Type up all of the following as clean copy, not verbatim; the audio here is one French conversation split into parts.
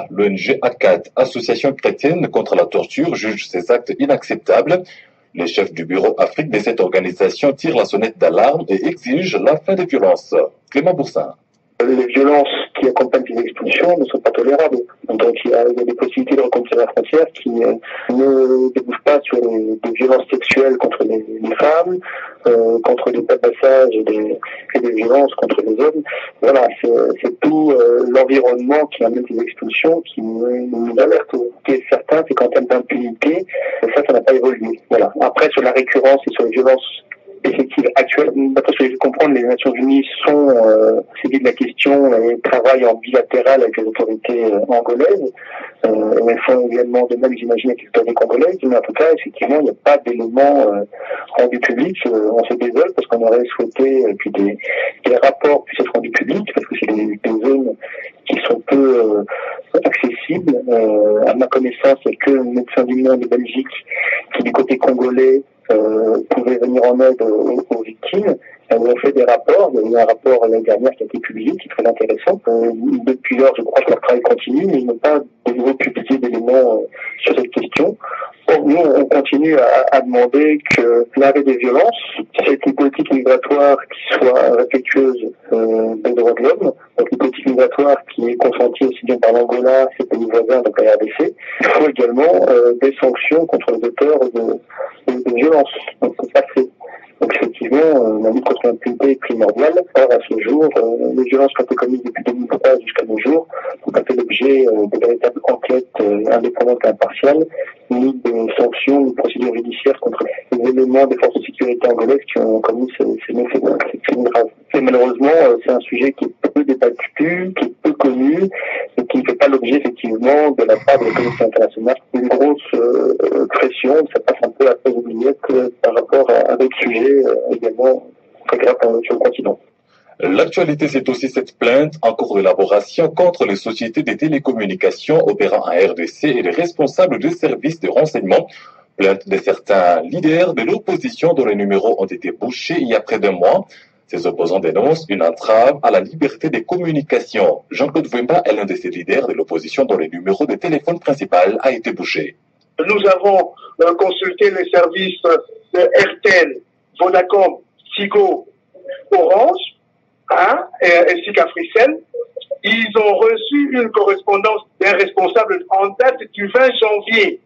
Cela, l'ONG ACAT, Association chrétienne contre la torture, juge ces actes inacceptables. Les chefs du bureau Afrique de cette organisation tirent la sonnette d'alarme et exigent la fin des violences. Clément Boursin. Les violences qui accompagnent ces expulsions ne sont pas tolérables. Donc il y a des possibilités de reconduire la frontière qui ne débouchent pas sur des violences sexuelles contre les femmes, contre des tabassages et des violences contre les hommes. Voilà, c'est tout l'environnement qui amène ces expulsions qui nous alerte. Ce qui est certain, c'est qu'en termes d'impunité, ça n'a pas évolué. Voilà. Après, sur la récurrence et sur les violences effectives actuelles, d'après ce que je comprends, les Nations Unies sont saisies de la question et travaillent en bilatéral avec les autorités angolaises. Elles font également de même, j'imagine, avec les autorités congolaises, mais en tout cas, effectivement, il n'y a pas d'éléments rendus publics. On se désole parce qu'on aurait souhaité que des rapports puissent être rendus publics, parce que c'est des zones qui sont peu accessibles. À ma connaissance, il n'y a que le médecin du monde de Belgique qui, du côté congolais, pouvait venir en aide aux victimes. On fait des rapports. Il y a eu un rapport l'année dernière qui a été publié, qui est très intéressant. Depuis lors, je crois que leur travail continue, mais ils n'ont pas de nouveau publié d'éléments sur cette question. Bon, nous, on continue à demander que l'arrêt des violences, c'est une politique migratoire qui soit respectueuse des droits de l'homme, donc une politique migratoire qui est consentie aussi bien par l'Angola, ses pays voisins, donc la RDC. Il faut également des sanctions contre les auteurs de violences. Donc c'est pas fait. Donc effectivement, la lutte contre l'impunité est primordiale. Or, à ce jour, les violences qui ont été commises depuis 2003 jusqu'à nos jours n'ont pas fait l'objet de véritables enquêtes indépendantes et impartiales, ni de sanctions, ni de procédures judiciaires contre les éléments des forces de sécurité angolaises qui ont commis ces méfaits. C'est crimes graves. Et malheureusement, c'est un sujet qui est peu débattu, qui est peu connu, et qui ne fait pas l'objet effectivement de la part de la communauté internationale. Une grosse pression, ça passe un peu après oubliette par rapport à d'autres sujets également très graves sur le continent. L'actualité, c'est aussi cette plainte en cours d'élaboration contre les sociétés de télécommunications opérant en RDC et les responsables des services de renseignement. Plainte de certains leaders de l'opposition dont les numéros ont été bouchés il y a près d'un mois. Ces opposants dénoncent une entrave à la liberté des communications. Jean-Claude Wemba est l'un de ces leaders de l'opposition dont le numéro de téléphone principal a été bouché. Nous avons consulté les services de RTL, Vodacom, Tigo, Orange, ainsi qu'Africell. Ils ont reçu une correspondance d'un responsable en date du 20 janvier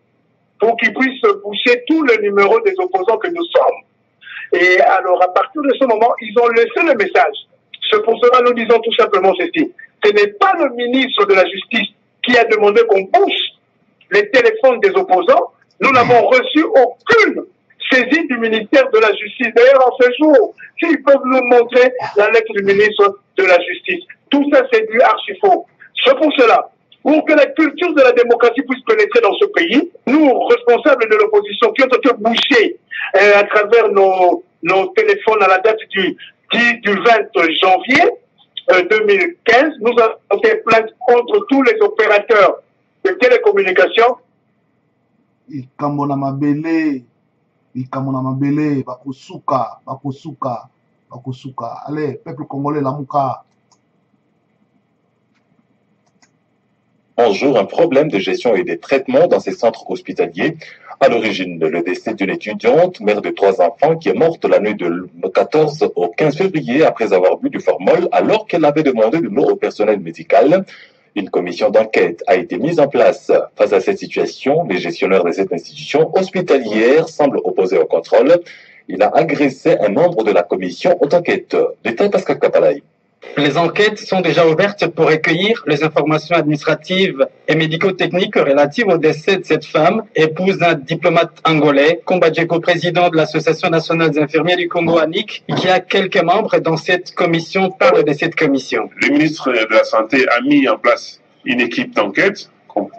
pour qu'ils puissent boucher tous les numéros des opposants que nous sommes. Et alors, à partir de ce moment, ils ont laissé le message. C'est pour cela que nous disons tout simplement ceci. Ce n'est pas le ministre de la Justice qui a demandé qu'on bouche les téléphones des opposants. Nous n'avons reçu aucune saisie du ministère de la Justice. D'ailleurs, en ce jour, s'ils peuvent nous montrer la lettre du ministre de la Justice. Tout ça, c'est du archi-faux. C'est pour cela, pour que la culture de la démocratie puisse pénétrer dans ce pays, nous, responsables de l'opposition, qui ont été bouchés à travers nos téléphones à la date du 20 janvier 2015, nous avons fait plainte contre tous les opérateurs de télécommunications. Ikamona Mabele, Bakosuka. Allez, peuple congolais, la mouka. Un jour, un problème de gestion et de traitement dans ces centres hospitaliers. À l'origine, le décès d'une étudiante, mère de 3 enfants, qui est morte la nuit du 14 au 15 février après avoir bu du formol alors qu'elle avait demandé de l'eau au personnel médical. Une commission d'enquête a été mise en place. Face à cette situation, les gestionnaires de cette institution hospitalière semblent opposés au contrôle. Il a agressé un membre de la commission d'enquête. Détail Pascal Kapalaï. Les enquêtes sont déjà ouvertes pour recueillir les informations administratives et médico-techniques relatives au décès de cette femme, épouse d'un diplomate angolais, Kombadjeko, président de l'Association nationale des infirmiers du Congo, ANIC, qui a quelques membres dans cette commission, parle de cette commission. Le ministre de la Santé a mis en place une équipe d'enquête.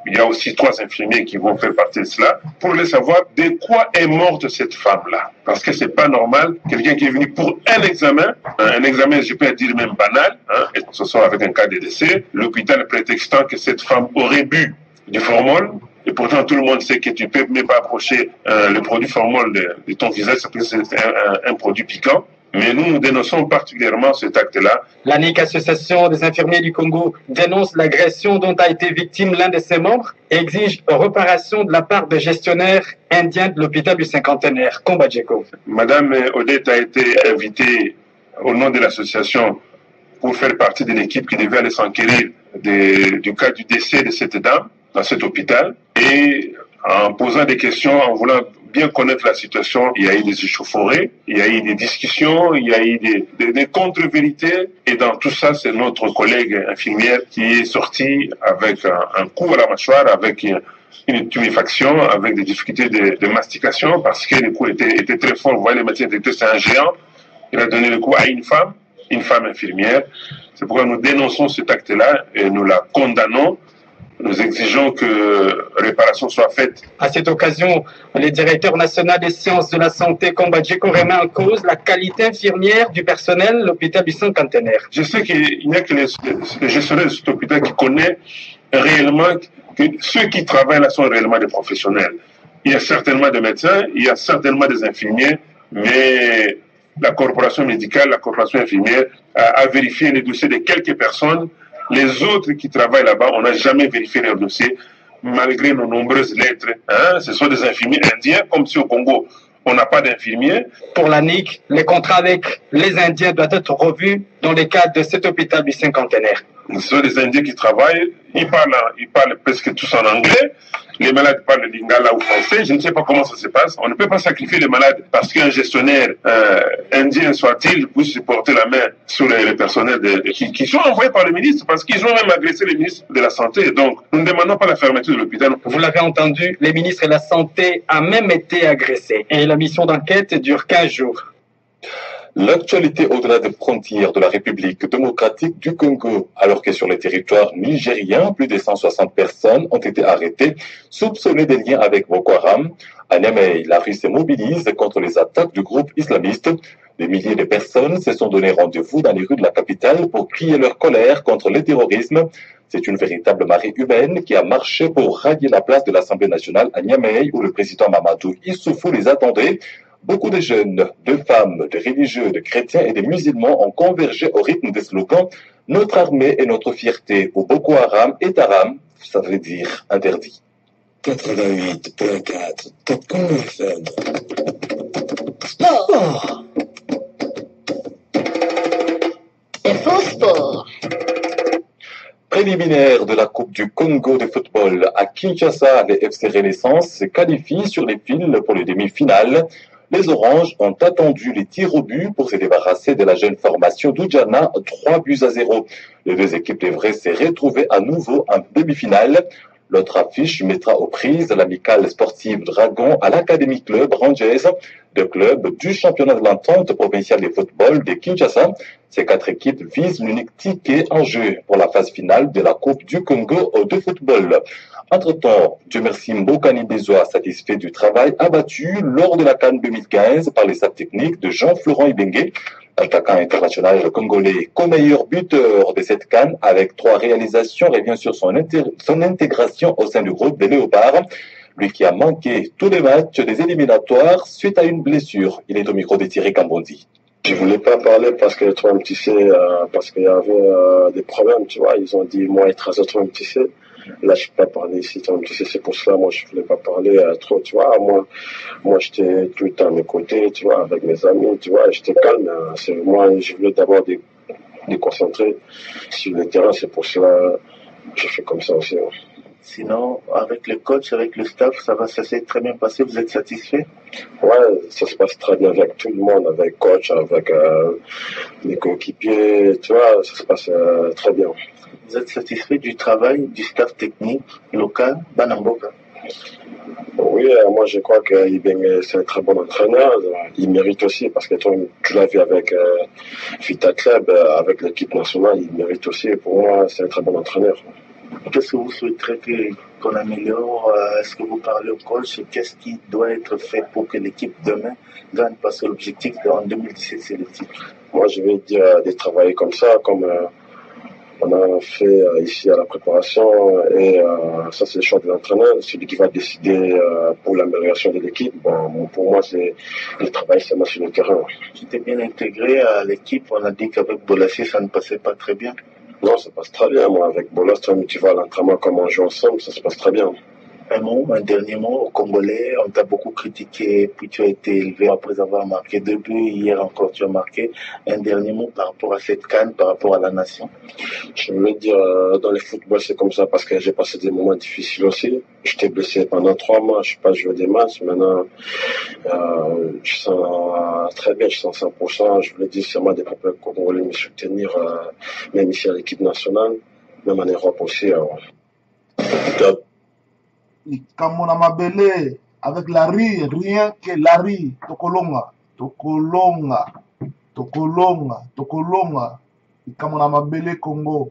Il y a aussi 3 infirmiers qui vont faire partie de cela, pour les savoir de quoi est morte cette femme-là. Parce que c'est pas normal, quelqu'un qui est venu pour un examen, je peux dire même banal, et ce soit avec un cas de décès, l'hôpital prétextant que cette femme aurait bu du formol, et pourtant tout le monde sait que tu ne peux même pas approcher le produit formol de ton visage, parce que c'est un produit piquant. Mais nous dénonçons particulièrement cet acte-là. L'ANIC, Association des infirmiers du Congo, dénonce l'agression dont a été victime l'un de ses membres et exige réparation de la part des gestionnaires indiens de l'hôpital du Cinquantenaire, Kombadjeko. Madame Odette a été invitée au nom de l'association pour faire partie de l'équipe qui devait aller s'enquérir du cas du décès de cette dame dans cet hôpital. Et en posant des questions, en voulant bien connaître la situation, il y a eu des échauffourées, il y a eu des discussions, il y a eu des contre-vérités. Et dans tout ça, c'est notre collègue infirmière qui est sortie avec un coup à la mâchoire, avec une tuméfaction, avec des difficultés de mastication, parce que le coup était très fort. Vous voyez, le médecin était c'est un géant. Il a donné le coup à une femme infirmière. C'est pourquoi nous dénonçons cet acte-là et nous la condamnons. Nous exigeons que réparation soit faite. À cette occasion, le directeur national des sciences de la santé, Kombadjeko, remet en cause la qualité infirmière du personnel de l'hôpital du Cinquantenaire. Je sais qu'il n'y a que les gestionnaires de cet hôpital qui connaissent réellement que ceux qui travaillent là sont réellement des professionnels. Il y a certainement des médecins, il y a certainement des infirmiers, mais la corporation médicale, la corporation infirmière a vérifié les dossiers de quelques personnes. Les autres qui travaillent là-bas, on n'a jamais vérifié leur dossier, malgré nos nombreuses lettres. Ce sont des infirmiers indiens, comme si au Congo, on n'a pas d'infirmiers. Pour l'ANIC, les contrats avec les Indiens doivent être revus dans le cadre de cet hôpital du Cinquantenaire. Ce sont des Indiens qui travaillent, ils parlent presque tous en anglais. Les malades parlent le lingala ou français. Je ne sais pas comment ça se passe. On ne peut pas sacrifier les malades parce qu'un gestionnaire indien soit-il puisse porter la main sur les personnels qui sont envoyés par le ministre parce qu'ils ont même agressé le ministre de la Santé. Donc, nous ne demandons pas la fermeture de l'hôpital. Vous l'avez entendu, le ministre de la Santé a même été agressé. Et la mission d'enquête dure 15 jours. L'actualité au-delà des frontières de la République démocratique du Congo, alors que sur le territoire nigérien, plus de 160 personnes ont été arrêtées, soupçonnées des liens avec Boko Haram. À Niamey, la rue se mobilise contre les attaques du groupe islamiste. Des milliers de personnes se sont donné rendez-vous dans les rues de la capitale pour crier leur colère contre le terrorisme. C'est une véritable marée humaine qui a marché pour rallier la place de l'Assemblée nationale à Niamey, où le président Mamadou Issoufou les attendait. Beaucoup de jeunes, de femmes, de religieux, de chrétiens et de musulmans ont convergé au rythme des slogans « Notre armée et notre fierté » où Boko Haram est haram, ça veut dire interdit. 88.4 Top FM. Sport. Info Sport. Préliminaire de la Coupe du Congo de football à Kinshasa, les FC Renaissance se qualifient sur les fils pour les demi-finales. Les Oranges ont attendu les tirs au but pour se débarrasser de la jeune formation d'Oudjana, 3-0. Les deux équipes devraient se retrouver à nouveau en demi-finale. L'autre affiche mettra aux prises l'amicale sportive Dragon à l'Académie Club Rangers, deux clubs du championnat de l'entente provinciale de football de Kinshasa. Ces quatre équipes visent l'unique ticket en jeu pour la phase finale de la Coupe du Congo de football. Entre-temps, Dieu merci, Mbokani Bezoa, satisfait du travail abattu lors de la CAN 2015 par les staffs techniques de Jean-Florent Ibengue, l'attaquant international congolais, co-meilleur buteur de cette CAN avec 3 réalisations, revient sur son intégration au sein du groupe des Léopards. Lui qui a manqué tous les matchs des éliminatoires suite à une blessure. Il est au micro de Thierry Kambondi. Je voulais pas parler parce que tu sais, parce qu'il y avait des problèmes, tu vois. Ils ont dit, moi, être tu sais. Là, je peux pas parler ici, tu sais, c'est pour cela, moi, je voulais pas parler trop, tu vois. Moi, j'étais tout le temps à mes côtés, tu vois, avec mes amis, tu vois, j'étais calme. Moi, je voulais d'abord déconcentrer sur le terrain, c'est pour cela que je fais comme ça aussi. Ouais. Sinon, avec le coach, avec le staff, ça s'est très bien passé, vous êtes satisfait? Ouais, ça se passe très bien avec tout le monde, avec le coach, avec les coéquipiers, tu vois, ça se passe très bien. Vous êtes satisfait du travail du staff technique local Banamboka? Oui, moi je crois que c'est un très bon entraîneur. Il mérite aussi, parce que tu l'as vu avec Vita Club, avec l'équipe nationale, il mérite aussi. Pour moi, c'est un très bon entraîneur. Qu'est-ce que vous souhaiterez qu'on améliore? Est-ce que vous parlez au coach? Qu'est-ce qui doit être fait pour que l'équipe demain gagne? Parce que l'objectif en 2017, c'est le titre. Moi, je vais dire de travailler comme ça, comme on qu'on a fait ici à la préparation. Et ça, c'est le choix de l'entraîneur, celui qui va décider pour l'amélioration de l'équipe. Bon, pour moi, c'est le travail seulement sur le terrain. Tu t'es bien intégré à l'équipe. On a dit qu'avec Bolassi, ça ne passait pas très bien. Non, ça passe très bien. Moi, avec Bolas, tu vas à l'entraînement, comme on joue ensemble, ça se passe très bien. Un dernier mot au Congolais. On t'a beaucoup critiqué, puis tu as été élevé après avoir marqué 2 buts. Hier encore, tu as marqué. Un dernier mot par rapport à cette CAN, par rapport à la nation. Je veux dire, dans le football, c'est comme ça parce que j'ai passé des moments difficiles aussi. J'étais blessé pendant 3 mois, je n'ai pas joué des matchs. Maintenant, je sens très bien, je sens 100%. Je voulais dire, c'est moi des peuples congolais me soutenir, même ici à l'équipe nationale, même en Europe aussi. Top. Kamona Mabele, avec Larry, rien que Larry, Tokolonga, Tokolonga, Tokolonga, Tokolonga, Kamona Mabele Congo.